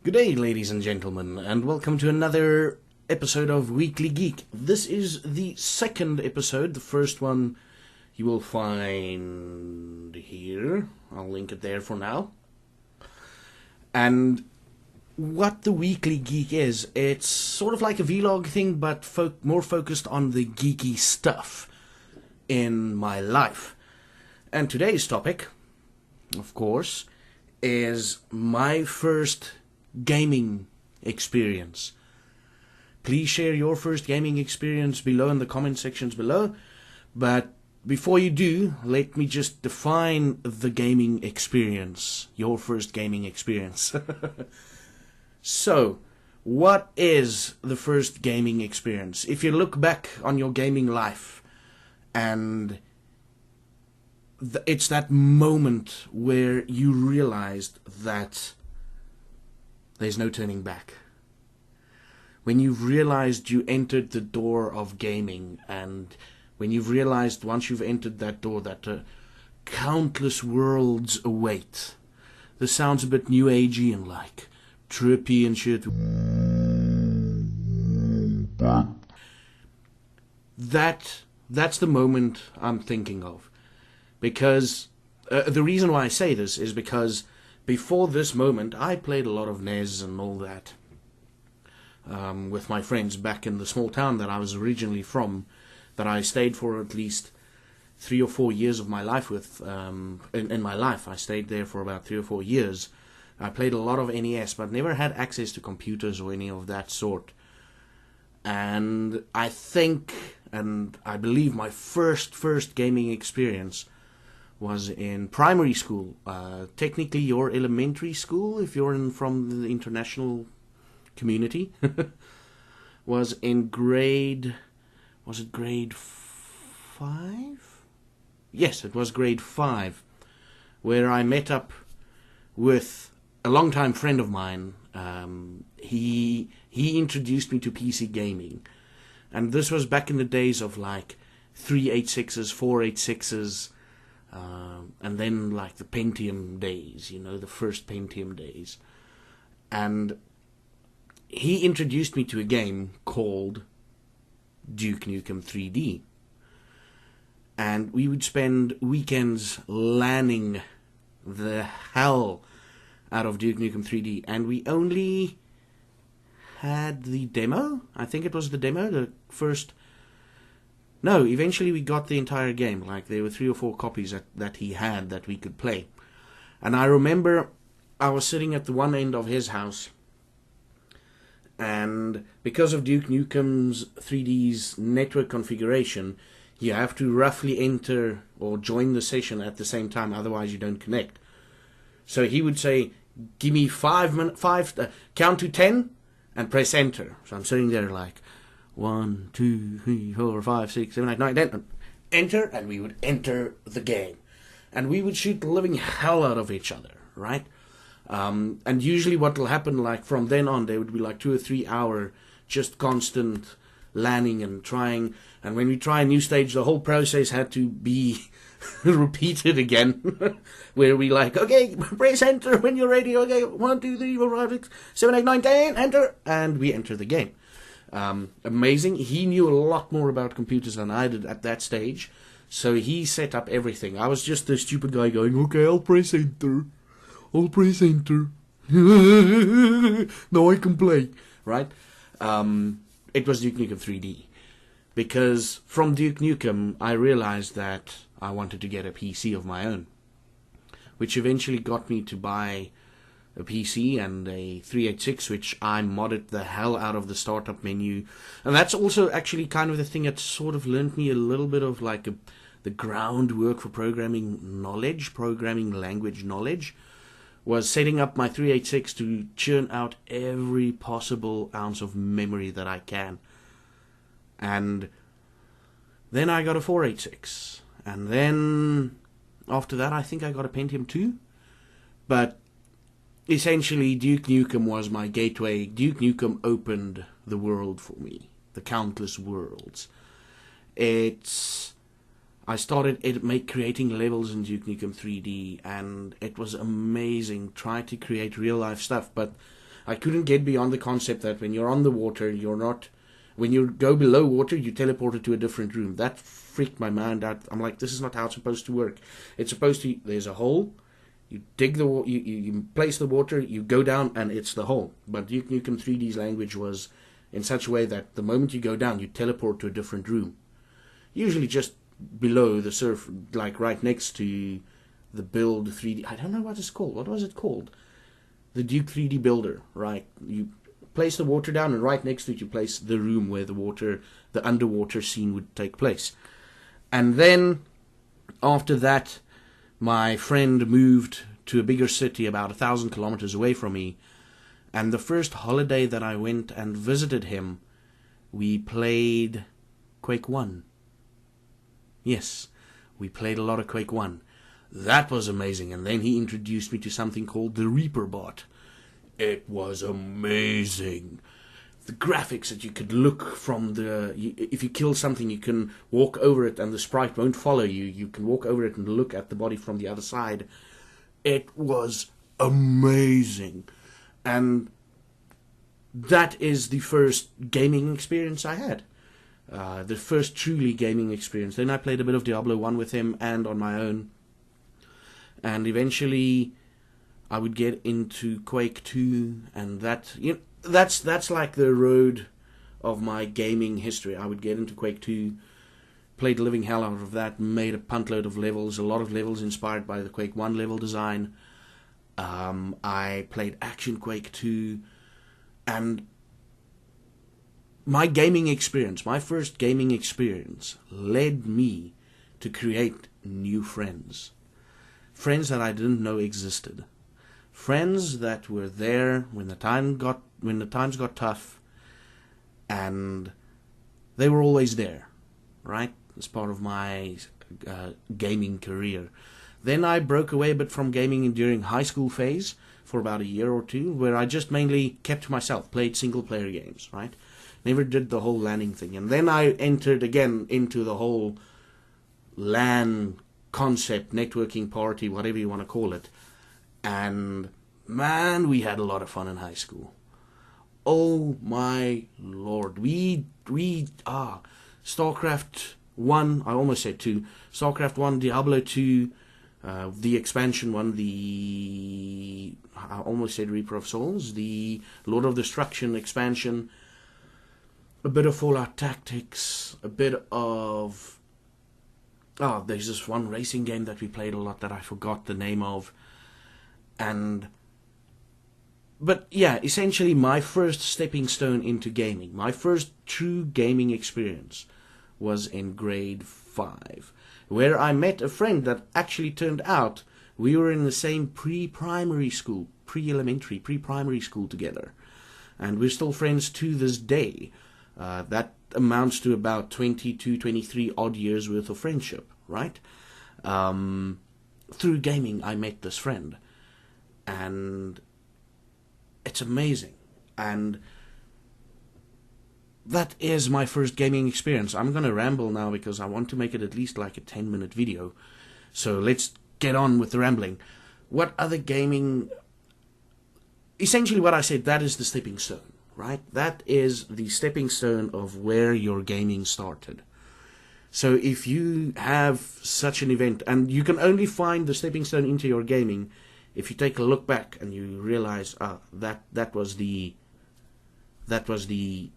Good day, ladies and gentlemen, and welcome to another episode of Weekly Geek. This is the second episode. The first one you will find here. I'll link it there for now. And what the Weekly Geek is, it's sort of like a vlog thing, but more focused on the geeky stuff in my life. And today's topic, of course, is my first gaming experience. Please share your first gaming experience below in the comment sections below. But before you do, let me just define the gaming experience. Your first gaming experience. So, what is the first gaming experience? If you look back on your gaming life, and it's that moment where you realized that there's no turning back. When you've realized you entered the door of gaming, and when you've realized once you've entered that door that countless worlds await. This sounds a bit new agey and like trippy and shit. That's the moment I'm thinking of. Because the reason why I say this is because before this moment, I played a lot of NES and all that with my friends back in the small town that I was originally from, that I stayed for at least 3 or 4 years of my life with. In my life, I stayed there for about 3 or 4 years. I played a lot of NES, but never had access to computers or any of that sort. And I think, and I believe my first gaming experience was in primary school, technically your elementary school if you're from the international community. Was in grade 5? Yes, it was grade 5, where I met up with a longtime friend of mine. He introduced me to PC gaming, and this was back in the days of like 386s, 486s, and then like the Pentium days, the first Pentium days. And he introduced me to a game called Duke Nukem 3D. And we would spend weekends LANing the hell out of Duke Nukem 3D. And we only had the demo. I think it was the demo, the first. No, eventually we got the entire game. Like, there were 3 or 4 copies that he had that we could play. And I remember I was sitting at the one end of his house, and because of Duke Nukem's 3D's network configuration, you have to roughly enter or join the session at the same time, otherwise you don't connect. So he would say, give me 5 minutes, count to 10 and press enter. So I'm sitting there like, 1, 2, 3, 4, 5, 6, 7, 8, 9, 10. Enter, and we would enter the game. And we would shoot the living hell out of each other, right? And usually what will happen, like from then on, there would be like 2 or 3 hour just constant LANing and trying. And when we try a new stage, the whole process had to be repeated again. Where we like, okay, press enter when you're ready. Okay, 1, 2, 3, 4, 5, 6, 7, 8, 9, 10, enter. And we enter the game. Amazing. He knew a lot more about computers than I did at that stage, so he set up everything. I was just the stupid guy going, okay, I'll press enter. Now I can play, right? It was Duke Nukem 3D, because from Duke Nukem I realized that I wanted to get a PC of my own, which eventually got me to buy a PC and a 386, which I modded the hell out of the startup menu. And that's also actually kind of the thing that sort of learned me a little bit of like the groundwork for programming language knowledge, was setting up my 386 to churn out every possible ounce of memory that I can. And then I got a 486. And then after that I think I got a Pentium 2. But essentially, Duke Nukem was my gateway. Duke Nukem opened the world for me, the countless worlds. I started creating levels in Duke Nukem 3D, and it was amazing. Tried to create real life stuff, but I couldn't get beyond the concept that when you're on the water, you're not... When you go below water, you teleported to a different room. That freaked my mind out. I'm like, this is not how it's supposed to work. It's supposed to... There's a hole. You dig the water, you place the water, you go down, and it's the hole. But Duke Nukem 3D's language was in such a way that the moment you go down, you teleport to a different room. Usually just below the surf, like right next to the build 3D. I don't know what it's called. What was it called? The Duke 3D builder, right? You place the water down, and right next to it you place the room where the underwater scene would take place. And then, after that, my friend moved to a bigger city about 1,000 kilometers away from me. And the first holiday that I went and visited him, we played Quake 1. Yes, we played a lot of Quake 1. That was amazing. And then he introduced me to something called the Reaper bot. It was amazing. The graphics that you could look from if you kill something, you can walk over it and the sprite won't follow you. You can walk over it and look at the body from the other side. It was amazing. And that is the first gaming experience I had. The first truly gaming experience. Then I played a bit of Diablo 1 with him and on my own. And eventually I would get into Quake 2, and that's like the road of my gaming history. I would get into Quake 2, played the living hell out of that, made a puntload of levels, a lot of levels inspired by the Quake 1 level design. I played Action Quake 2, and my gaming experience, my first gaming experience, led me to create new friends. Friends that I didn't know existed. Friends that were there when the times got tough, and they were always there, right? As part of my gaming career. Then I broke away a bit from gaming during high school phase for about a year or two, where I just mainly kept to myself, played single player games, right? Never did the whole LANing thing. And then I entered again into the whole LAN concept, networking party, whatever you want to call it. And man, we had a lot of fun in high school. Oh my lord. StarCraft 1, I almost said 2. StarCraft 1, Diablo 2, the expansion one, I almost said Reaper of Souls, the Lord of Destruction expansion, a bit of Fallout Tactics, a bit of... there's this one racing game that we played a lot that I forgot the name of. But yeah, essentially my first stepping stone into gaming, my first true gaming experience was in grade 5, where I met a friend that actually turned out we were in the same pre-primary school together. And we're still friends to this day. That amounts to about 22, 23 odd years worth of friendship, right? Through gaming, I met this friend. And it's amazing. And that is my first gaming experience. I'm going to ramble now because I want to make it at least like a 10-minute video. So let's get on with the rambling. What other gaming... Essentially what I said, that is the stepping stone, right? That is the stepping stone of where your gaming started. So if you have such an event, and you can only find the stepping stone into your gaming if you take a look back and you realize, that was the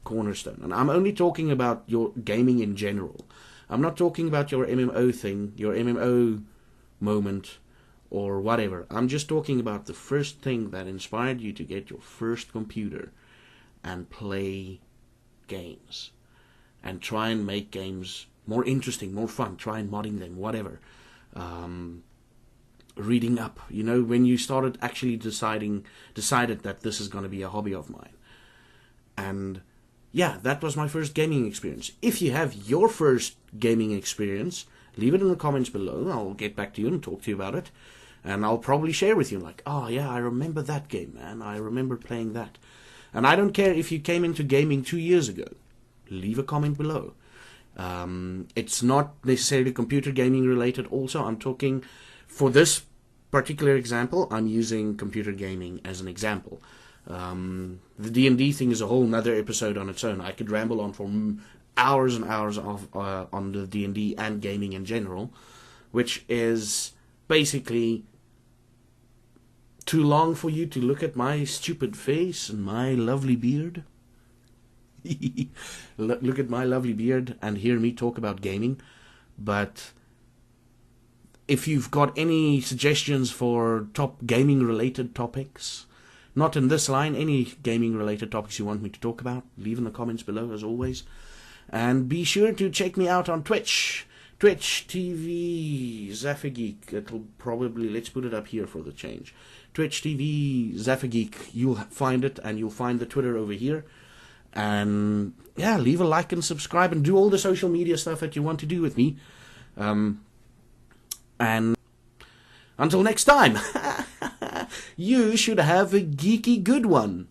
cornerstone. And I'm only talking about your gaming in general. I'm not talking about your MMO thing, your MMO moment, or whatever. I'm just talking about the first thing that inspired you to get your first computer and play games. And try and make games more interesting, more fun. Try and modding them, whatever. Reading up, when you started actually decided that this is going to be a hobby of mine. And yeah, that was my first gaming experience. If you have your first gaming experience, leave it in the comments below. I'll get back to you and talk to you about it. And I'll probably share with you, like, oh yeah, I remember that game, man. I remember playing that. And I don't care if you came into gaming 2 years ago. Leave a comment below. It's not necessarily computer gaming related also. I'm talking, for this particular example, I'm using computer gaming as an example. The D&D thing is a whole nother episode on its own. I could ramble on for hours and hours on the D&D and gaming in general, which is basically too long for you to look at my stupid face and my lovely beard. Look at my lovely beard and hear me talk about gaming. But if you've got any suggestions for top gaming related topics, not in this line, any gaming related topics you want me to talk about, leave in the comments below as always. And be sure to check me out on Twitch TV Zaffageek. It'll probably, let's put it up here for the change. Twitch TV Zaffageek. You'll find it, and you'll find the Twitter over here. And yeah, leave a like and subscribe and do all the social media stuff that you want to do with me. And until next time, you should have a geeky good one.